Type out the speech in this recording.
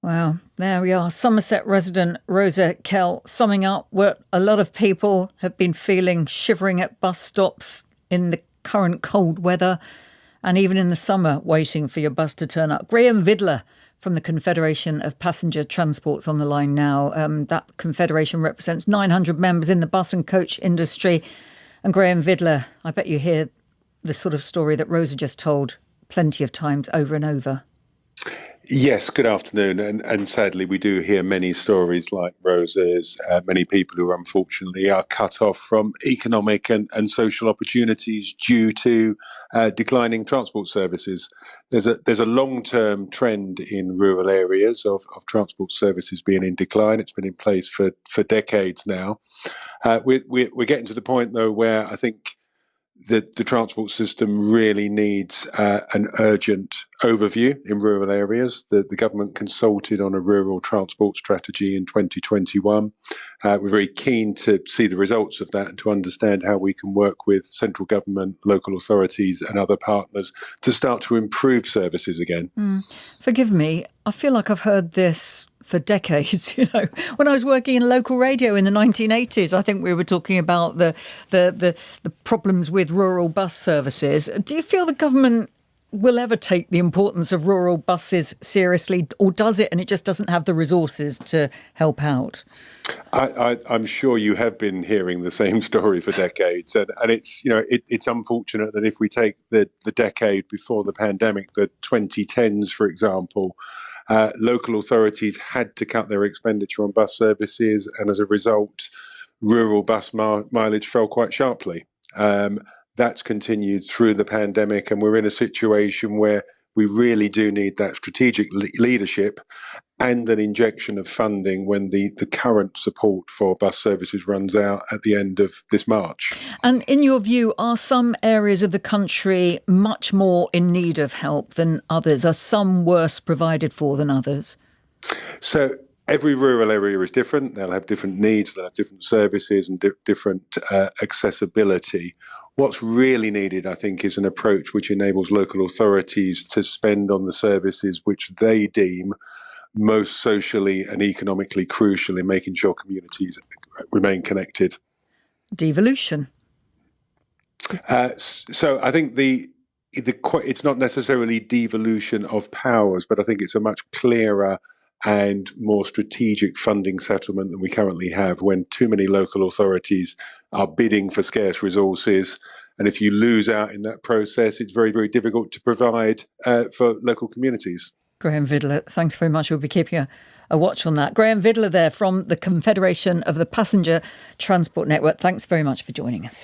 Wow, there we are. Somerset resident Rosa Kell summing up what a lot of people have been feeling, shivering at bus stops in the current cold weather and even in the summer waiting for your bus to turn up. Graham Vidler from the Confederation of Passenger Transport's on the line now. That confederation represents 900 members in the bus and coach industry. And Graham Vidler, I bet you hear the sort of story that Rosa just told plenty of times over and over. Yes, good afternoon. And sadly, we do hear many stories like Rosa's, many people who unfortunately are cut off from economic and social opportunities due to declining transport services. There's a long-term trend in rural areas of transport services being in decline. It's been in place for decades now. We're getting to the point, though, where I think the transport system really needs an urgent overview in rural areas. The government consulted on a rural transport strategy in 2021. We're very keen to see the results of that and to understand how we can work with central government, local authorities and other partners to start to improve services again. Forgive me, I feel like I've heard this for decades. When I was working in local radio in the 1980s, I think we were talking about the problems with rural bus services. Do you feel the government will ever take the importance of rural buses seriously, or does it and it just doesn't have the resources to help out? I'm sure you have been hearing the same story for decades, and it's unfortunate that if we take the decade before the pandemic, the 2010s, for example, local authorities had to cut their expenditure on bus services, and as a result, rural bus mileage fell quite sharply. That's continued through the pandemic, and we're in a situation where we really do need that strategic leadership and an injection of funding when the current support for bus services runs out at the end of this March. And in your view, are some areas of the country much more in need of help than others? Are some worse provided for than others? So every rural area is different. They'll have different needs, they'll have different services and different accessibility. What's really needed, I think, is an approach which enables local authorities to spend on the services which they deem most socially and economically crucial in making sure communities remain connected. Devolution. So I think it's not necessarily devolution of powers, but I think it's a much clearer and more strategic funding settlement than we currently have, when too many local authorities are bidding for scarce resources. And if you lose out in that process, it's very, very difficult to provide for local communities. Graham Vidler, thanks very much. We'll be keeping a watch on that. Graham Vidler there from the Confederation of the Passenger Transport Network. Thanks very much for joining us.